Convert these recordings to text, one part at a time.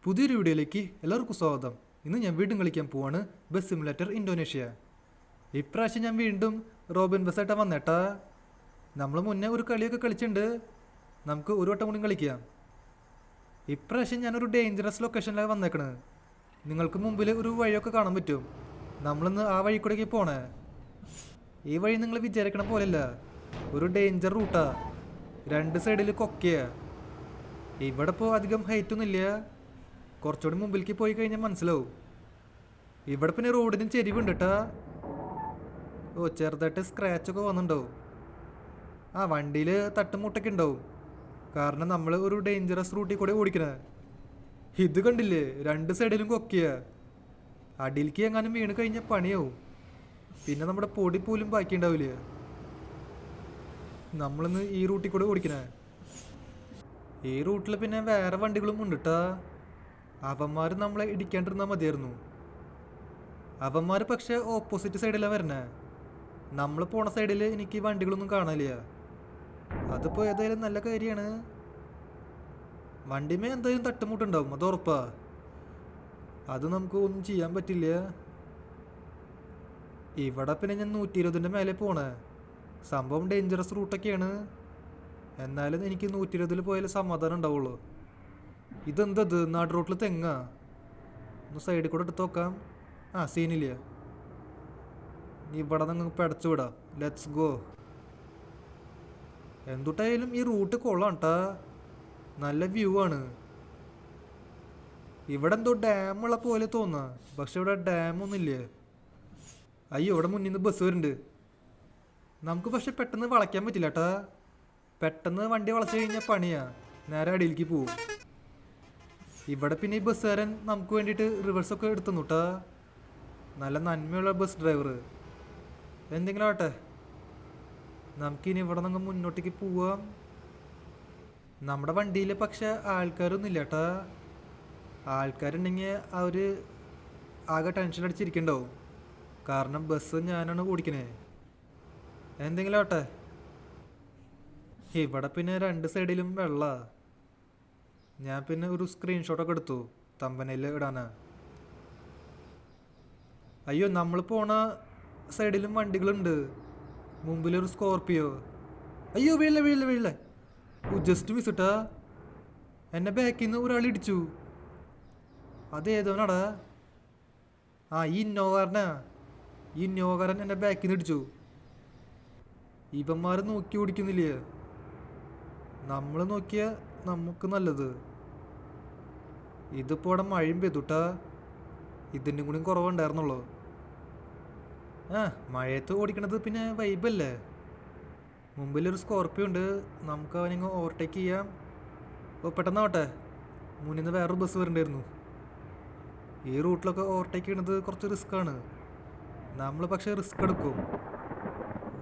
പുതിയൊരു വീഡിയോയിലേക്ക് എല്ലാവർക്കും സ്വാഗതം. ഇന്ന് ഞാൻ വീണ്ടും കളിക്കാൻ പോവാണ് ബസ് സിമുലേറ്റർ ഇന്തോനേഷ്യ. ഇപ്രാവശ്യം ഞാൻ വീണ്ടും റോബിൻ ബസ്സായിട്ടാണ് വന്നേട്ടാ. നമ്മൾ മുന്നേ ഒരു കളിയൊക്കെ കളിച്ചിട്ടുണ്ട്, നമുക്ക് ഒരു വട്ടം കൂടി കളിക്കാം. ഇപ്രാവശ്യം ഞാനൊരു ഡേഞ്ചറസ് ലൊക്കേഷനിലാണ് വന്നേക്കണത്. നിങ്ങൾക്ക് മുമ്പിൽ ഒരു വഴിയൊക്കെ കാണാൻ പറ്റും. നമ്മളിന്ന് ആ വഴി കൂടെയൊക്കെ പോണേ. ഈ വഴി നിങ്ങൾ വിചാരിക്കണ പോലെയല്ല, ഒരു ഡേഞ്ചർ റൂട്ടാ. രണ്ട് സൈഡിൽ കൊക്കയാ. ഇവിടെ ഇപ്പോൾ അധികം ഹൈറ്റൊന്നുമില്ല, കുറച്ചുകൂടി മുമ്പിലേക്ക് പോയി കഴിഞ്ഞാൽ മനസ്സിലാവും. ഇവിടെ പിന്നെ റോഡിന് ചെരിവുണ്ട് കേട്ടാ. ഓ, ചെറുതായിട്ട് സ്ക്രാച്ചൊക്കെ വന്നിട്ടുണ്ടാവും. ആ വണ്ടിയിൽ തട്ടുമുട്ടൊക്കെ ഉണ്ടാവും, കാരണം നമ്മൾ ഒരു ഡേഞ്ചറസ് റൂട്ടിൽ കൂടെ ഓടിക്കണേ. ഇത് കണ്ടില്ലേ, രണ്ട് സൈഡിലും കൊക്കിയ. അടിയിലേക്ക് എങ്ങാനും വീണ് കഴിഞ്ഞാൽ പണിയാവും, പിന്നെ നമ്മുടെ പൊടി പോലും ബാക്കി ഉണ്ടാവില്ല. നമ്മളിന്ന് ഈ റൂട്ടിൽ കൂടെ ഓടിക്കണേ. ഈ റൂട്ടിൽ പിന്നെ വേറെ വണ്ടികളും ഉണ്ട് കേട്ടാ. അവന്മാർ നമ്മളെ ഇടിക്കാണ്ടിരുന്നാൽ മതിയായിരുന്നു. അവന്മാർ പക്ഷെ ഓപ്പോസിറ്റ് സൈഡിലാണ് വരണേ. നമ്മൾ പോണ സൈഡിൽ എനിക്ക് വണ്ടികളൊന്നും കാണാനില്ല. അതിപ്പോൾ ഏതായാലും നല്ല കാര്യമാണ്. വണ്ടിമേ എന്തായാലും തട്ടുമുട്ടുണ്ടാവും, അത് ഉറപ്പാ. അത് നമുക്ക് ഒന്നും ചെയ്യാൻ പറ്റില്ല. ഇവിടെ പിന്നെ ഞാൻ 120ൻ്റെ മേലെ പോണേ. സംഭവം ഡേഞ്ചറസ് റൂട്ടൊക്കെയാണ്, എന്നാലും എനിക്ക് 120ൽ പോയാലും സമാധാനം ഉണ്ടാവുള്ളൂ. ഇതെന്തത്, നാട് റോട്ടിൽ തെങ്ങാ. ഒന്ന് സൈഡിൽ കൂടെ എടുത്ത് നോക്കാം. ആ, സീനില്ല. ഇവിടെ നിന്ന് പടച്ചു വിടാം. Let's go. എന്തുട്ടായാലും ഈ റൂട്ട് കൊള്ളാം കേട്ടാ, നല്ല വ്യൂ ആണ്. ഇവിടെ എന്തോ ഡാമുള്ള പോലെ തോന്നാ, പക്ഷെ ഇവിടെ ഡാമൊന്നുമില്ല. അയ്യോ, ഇവിടെ മുന്നിൽ നിന്ന് ബസ് വരുന്നുണ്ട്. നമുക്ക് പക്ഷെ പെട്ടെന്ന് വളയ്ക്കാൻ പറ്റില്ല കേട്ടാ. പെട്ടെന്ന് വണ്ടി വളച്ചു കഴിഞ്ഞാൽ പണിയാ, നേരെ അടിയിലേക്ക് പോവും. ഇവിടെ പിന്നെ ഈ ബസ്സുകാരൻ നമുക്ക് വേണ്ടിയിട്ട് റിവേഴ്സൊക്കെ എടുത്തു കേട്ടാ. നല്ല നന്മയുള്ള ബസ് ഡ്രൈവർ. എന്തെങ്കിലും ആട്ടെ, നമുക്കിനി ഇവിടെ നിന്ന് മുന്നോട്ടേക്ക് പോവാം. നമ്മുടെ വണ്ടിയിൽ പക്ഷെ ആൾക്കാരൊന്നും ഇല്ല കേട്ടാ. ആൾക്കാരുണ്ടെങ്കിൽ അവർ ആകെ ടെൻഷൻ അടിച്ചിരിക്കണ്ടാവും, കാരണം ബസ് ഞാനാണ് ഓടിക്കണേ. എന്തെങ്കിലും ആട്ടെ. ഇവിടെ പിന്നെ രണ്ട് സൈഡിലും വെള്ളാ. ഞാൻ പിന്നെ ഒരു സ്ക്രീൻഷോട്ടൊക്കെ എടുത്തു തമ്പനയിൽ ഇടാനാ. അയ്യോ, നമ്മൾ പോണ സൈഡിലും വണ്ടികളുണ്ട്. മുമ്പിലൊരു സ്കോർപ്പിയോ. അയ്യോ, വീഴില്ല വീഴില്ല വീഴില്ല. ഓ, ജസ്റ്റ് മിസ് ഇട്ടാ. എന്നെ ബാക്കിൽ നിന്ന് ഒരാൾ ഇടിച്ചു. അതേതോനാടാ? ആ, ഈ ഇന്നോവാരനാ. ഈ ഇന്നോവാരൻ എന്നെ ബാക്കിൽ നിന്ന് ഇടിച്ചു. ഇവന്മാർ നോക്കി ഓടിക്കുന്നില്ലേ. നമ്മൾ നോക്കിയാൽ നമുക്ക് നല്ലത്. ഇതിപ്പോൾ ഇവിടെ മഴയും പെയ്തുട്ടാ. ഇതിൻ്റെ കൂടി കുറവുണ്ടായിരുന്നുള്ളൂ. ആ, മഴയത്ത് ഓടിക്കണത് പിന്നെ വൈബല്ലേ. മുമ്പിലൊരു സ്കോർപ്പിയോ ഉണ്ട്, നമുക്ക് അവനിങ്ങ് ഓവർടേക്ക് ചെയ്യാം. ഓ, പെട്ടെന്നാവട്ടെ, മുന്നിൽ നിന്ന് വേറൊരു ബസ് വരണ്ടായിരുന്നു. ഈ റൂട്ടിലൊക്കെ ഓവർടേക്ക് ചെയ്യണത് കുറച്ച് റിസ്ക്കാണ്. നമ്മൾ പക്ഷേ റിസ്ക് എടുക്കും.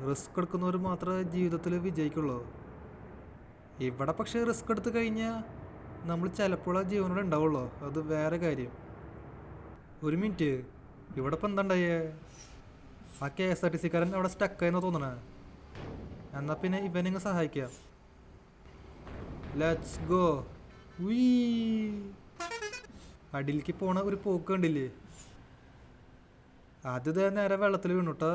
റിസ്ക് എടുക്കുന്നവർ മാത്രമേ ജീവിതത്തിൽ വിജയിക്കുള്ളൂ. ഇവിടെ പക്ഷേ റിസ്ക് എടുത്ത് കഴിഞ്ഞാൽ നമ്മൾ ചിലപ്പോൾ ആ ജീവനോടെ ഉണ്ടാവുള്ളൂ, അത് വേറെ കാര്യം. ഒരു മിനിറ്റ്, ഇവിടെ ഇപ്പം എന്താണ്ടായേ? ആ KSRTC-കാരൻ അവിടെ സ്റ്റക്കായെന്ന് തോന്നണേ. എന്നാൽ പിന്നെ ഇവനിങ്ങ് സഹായിക്കാം. Let's go. ഉയ്, അടിയിലേക്ക് പോണ ഒരു പോക്ക് കണ്ടില്ലേ? ആദ്യത്തെ നേരെ വെള്ളത്തിൽ വീണുട്ടാ.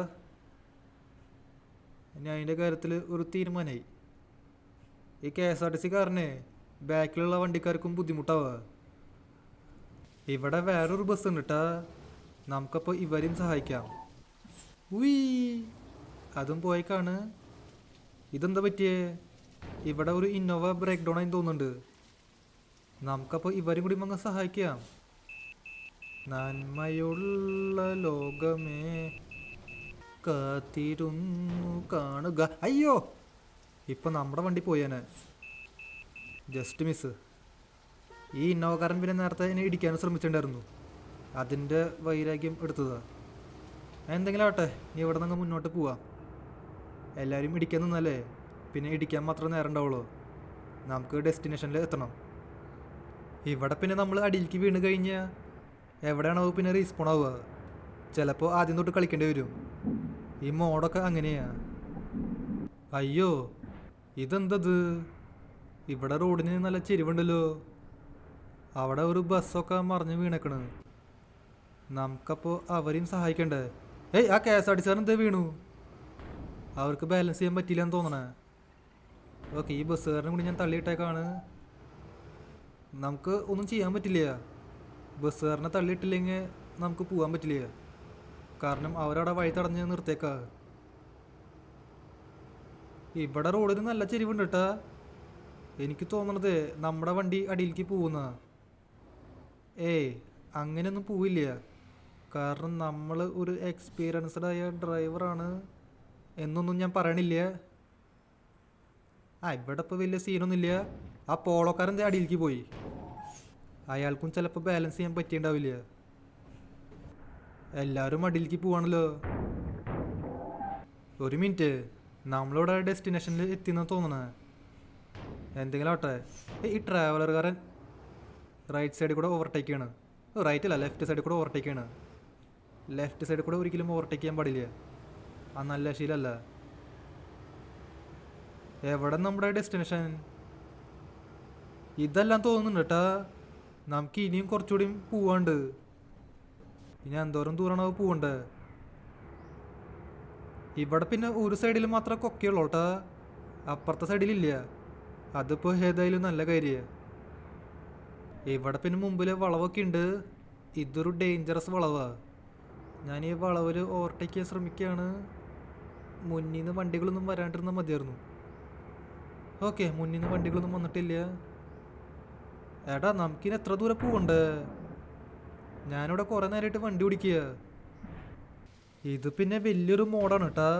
ഇനി അതിൻ്റെ കാര്യത്തിൽ ഒരു തീരുമാനമായി. ഈ KSRTC-കാരനെ ബാക്കിലുള്ള വണ്ടിക്കാർക്കും ബുദ്ധിമുട്ടാവുക. ഇവിടെ വേറൊരു ബസ് ഉണ്ട് കേട്ടാ, നമുക്കപ്പോൾ ഇവരെയും സഹായിക്കാം. ഉയ്, അതും പോയേക്കാണ്. ഇതെന്താ പറ്റിയേ? ഇവിടെ ഒരു ഇന്നോവ ബ്രേക്ക് ഡൗൺ ആയി തോന്നുന്നുണ്ട്. നമുക്കപ്പോൾ ഇവരും കൂടി അങ്ങ് സഹായിക്കാം. നന്മയുള്ള ലോകമേ കാത്തിരുന്നു കാണുക. അയ്യോ, ഇപ്പം നമ്മുടെ വണ്ടി പോയേനെ. Just miss. ഈ ഇന്നോവക്കാരൻ പിന്നെ നേരത്തെ എന്നെ ഇടിക്കാനും ശ്രമിച്ചിട്ടുണ്ടായിരുന്നു, അതിൻ്റെ വൈരാഗ്യം എടുത്തതാ. എന്തെങ്കിലും ആവട്ടെ, നീ ഇവിടെ നിന്ന് മുന്നോട്ട് പോവാം. എല്ലാവരും ഇടിക്കാൻ നിന്നല്ലേ പിന്നെ ഇടിക്കാൻ മാത്രമേ നേരം ഉണ്ടാവുള്ളൂ. നമുക്ക് ഡെസ്റ്റിനേഷനിൽ എത്തണം. ഇവിടെ പിന്നെ നമ്മൾ അടിയിലേക്ക് വീണ് കഴിഞ്ഞാൽ എവിടെയാണോ പിന്നെ റീസ്പോൺ ആവുക. ചിലപ്പോൾ ആദ്യം തൊട്ട് കളിക്കേണ്ടി വരും. ഈ മോഡൊക്കെ അങ്ങനെയാ. അയ്യോ, ഇതെന്തത്? ഇവിടെ റോഡിന് നല്ല ചെരിവുണ്ടല്ലോ. അവിടെ ഒരു ബസ്സൊക്കെ മറിഞ്ഞ് വീണേക്കണ്. നമുക്കപ്പോൾ അവരെയും സഹായിക്കണ്ടേ? ഏയ് ആ KSRTC എന്താ വീണു? അവർക്ക് ബാലൻസ് ചെയ്യാൻ പറ്റിയില്ലെന്ന് തോന്നണേ. ഓക്കെ, ഈ ബസ്സുകാരനെ കൂടി ഞാൻ തള്ളിയിട്ടേക്കാണ്. നമുക്ക് ഒന്നും ചെയ്യാൻ പറ്റില്ല. ബസ്സുകാരനെ തള്ളിയിട്ടില്ലെങ്കിൽ നമുക്ക് പോകാൻ പറ്റില്ല. കാരണം അവരവിടെ വഴി തടഞ്ഞ് നിർത്തിയേക്കാ. ഇവിടെ റോഡിന് നല്ല ചെരിവുണ്ട് കേട്ടാ. എനിക്ക് തോന്നണത് നമ്മുടെ വണ്ടി അടിയിലേക്ക് പോകുന്ന. ഏയ് അങ്ങനെയൊന്നും പോവില്ല. കാരണം നമ്മൾ ഒരു എക്സ്പീരിയൻസ്ഡ് ആയ ഡ്രൈവറാണ് എന്നൊന്നും ഞാൻ പറയണില്ല. ഇവിടെ ഇപ്പോൾ വലിയ സീനൊന്നുമില്ല. ആ പോളോക്കാരൻ അടിയിലേക്ക് പോയി. അയാൾക്കും ചിലപ്പോൾ ബാലൻസ് ചെയ്യാൻ പറ്റിയിട്ടുണ്ടാവില്ല. എല്ലാവരും അടിയിലേക്ക് പോവാണല്ലോ. ഒരു മിനിറ്റ്, നമ്മളിവിടെ ഡെസ്റ്റിനേഷനിൽ എത്തിയെന്ന് തോന്നണേ. എന്തെങ്കിലും ആട്ടെ. ഈ ട്രാവലറുകാരൻ റൈറ്റ് സൈഡിൽ കൂടെ ഓവർടേക്ക് ചെയ്യണം. റൈറ്റ് അല്ല, ലെഫ്റ്റ് സൈഡിൽ കൂടെ ഓവർടേക്ക് ചെയ്യണം. ലെഫ്റ്റ് സൈഡിൽ കൂടെ ഒരിക്കലും ഓവർടേക്ക് ചെയ്യാൻ പാടില്ല. ആ നല്ല ശീലമല്ല. എവിടെ നമ്മുടെ ഡെസ്റ്റിനേഷൻ? ഇതെല്ലാം തോന്നുന്നുണ്ട് കേട്ടാ. നമുക്ക് ഇനിയും കുറച്ചുകൂടി പോവാണ്ട്. ഇനി എന്തോരം ദൂരമാണോ പോവണ്ടേ? ഇവിടെ പിന്നെ ഒരു സൈഡിൽ മാത്രമേ കൊക്കയുള്ളൂ കേട്ടാ. അപ്പുറത്തെ സൈഡിലില്ല. അതിപ്പോൾ ഏതായാലും നല്ല കാര്യമാണ്. ഇവിടെ പിന്നെ മുമ്പിൽ വളവൊക്കെ ഉണ്ട്. ഇതൊരു ഡേഞ്ചറസ് വളവാണ്. ഞാൻ ഈ വളവിൽ ഓവർടേക്ക് ചെയ്യാൻ ശ്രമിക്കുകയാണ്. മുന്നിൽ നിന്ന് വണ്ടികളൊന്നും വരാണ്ടിരുന്നാൽ മതിയായിരുന്നു. ഓക്കെ, മുന്നിൽ നിന്ന് വണ്ടികളൊന്നും വന്നിട്ടില്ല. എടാ, നമുക്കിനി എത്ര ദൂരം പോവണ്ടേ? ഞാനിവിടെ കുറേ നേരമായിട്ട് വണ്ടി ഓടിക്കുക. ഇത് പിന്നെ വലിയൊരു മോഡാണ് കേട്ടാ.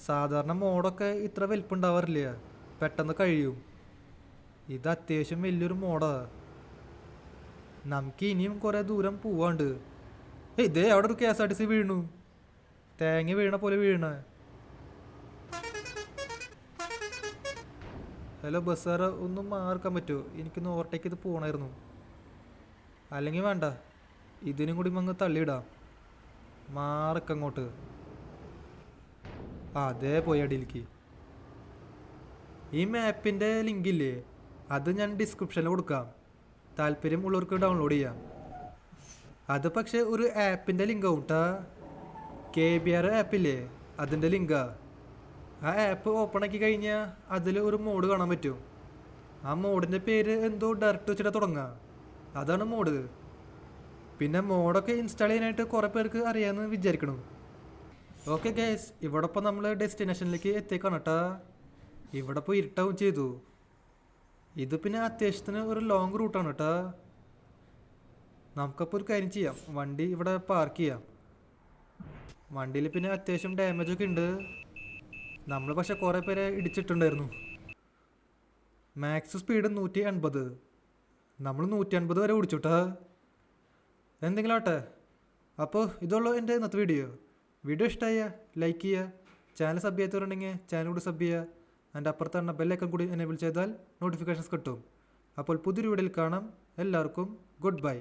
സാധാരണ മോഡൊക്കെ ഇത്ര വലിപ്പുണ്ടാവാറില്ല, പെട്ടെന്ന് കഴിയും. ഇത് അത്യാവശ്യം വലിയൊരു മോഡാ. നമുക്ക് ഇനിയും കുറേ ദൂരം പോവാണ്ട്. ഇതേ അവിടെ ഒരു KSRTC വീണു. തേങ്ങ വീണ പോലെ വീണ. ഹലോ ബസ്സാറ്, ഒന്നും മാർക്കാൻ പറ്റുമോ? എനിക്കൊന്ന് ഓവർടേക്ക് ചെയ്ത് പോകണമായിരുന്നു. അല്ലെങ്കിൽ വേണ്ട, ഇതിനും കൂടി അങ്ങ് തള്ളിയിടാം. മാറക്കങ്ങോട്ട്. അതേ പോയി അടിയിലേക്ക്. ഈ മാപ്പിൻ്റെ ലിങ്കില്ലേ, അത് ഞാൻ ഡിസ്ക്രിപ്ഷനിൽ കൊടുക്കാം. താല്പര്യം ഉള്ളവർക്ക് ഡൗൺലോഡ് ചെയ്യാം. അത് പക്ഷേ ഒരു ആപ്പിൻ്റെ ലിങ്കാവും കേട്ടാ. KBR ആപ്പില്ലേ, അതിൻ്റെ ലിങ്കാ. ആ ആപ്പ് ഓപ്പൺ ആക്കി കഴിഞ്ഞാൽ അതിൽ ഒരു മോഡ് കാണാൻ പറ്റും. ആ മോഡിൻ്റെ പേര് എന്തോ ഡയറക്റ്റ് വെച്ചിട്ട് തുടങ്ങുക. അതാണ് മോഡ്. പിന്നെ മോഡൊക്കെ ഇൻസ്റ്റാൾ ചെയ്യാനായിട്ട് കുറേ പേർക്ക് അറിയാമെന്ന് വിചാരിക്കണം. ഓക്കെ ഗൈസ്, ഇവിടെ ഇപ്പോൾ നമ്മൾ ഡെസ്റ്റിനേഷനിലേക്ക് എത്തിയേക്കാണ് കേട്ടാ. ഇവിടെ ഇപ്പോൾ ഇരുട്ടാവും ചെയ്തു. ഇത് പിന്നെ അത്യാവശ്യത്തിന് ഒരു ലോങ് റൂട്ടാണ് കേട്ടാ. നമുക്കപ്പോൾ ഒരു കാര്യം ചെയ്യാം, വണ്ടി ഇവിടെ പാർക്ക് ചെയ്യാം. വണ്ടിയിൽ പിന്നെ അത്യാവശ്യം ഡാമേജൊക്കെ ഉണ്ട്. നമ്മൾ പക്ഷെ കുറേ പേരെ ഇടിച്ചിട്ടുണ്ടായിരുന്നു. Max speed 180. നമ്മൾ 150 വരെ ഓടിച്ചുട്ടാ. എന്തെങ്കിലും ആട്ടെ. അപ്പോൾ ഇതുള്ളൂ എൻ്റെ ഇന്നത്തെ വീഡിയോ. വീഡിയോ ഇഷ്ടമായ ലൈക്ക് ചെയ്യുക. ചാനൽ സബ് ചെയ്യാത്തവരുണ്ടെങ്കിൽ ചാനൽ കൂടി സബ് ചെയ്യുക. അതിൻ്റെ അപ്പുറത്താണ് ബെല്ലൈക്കൺ കൂടി എനേബിൾ ചെയ്താൽ നോട്ടിഫിക്കേഷൻസ് കിട്ടും. അപ്പോൾ പുതിയൊരു വീഡിയോയിൽ കാണാം. എല്ലാവർക്കും ഗുഡ് ബൈ.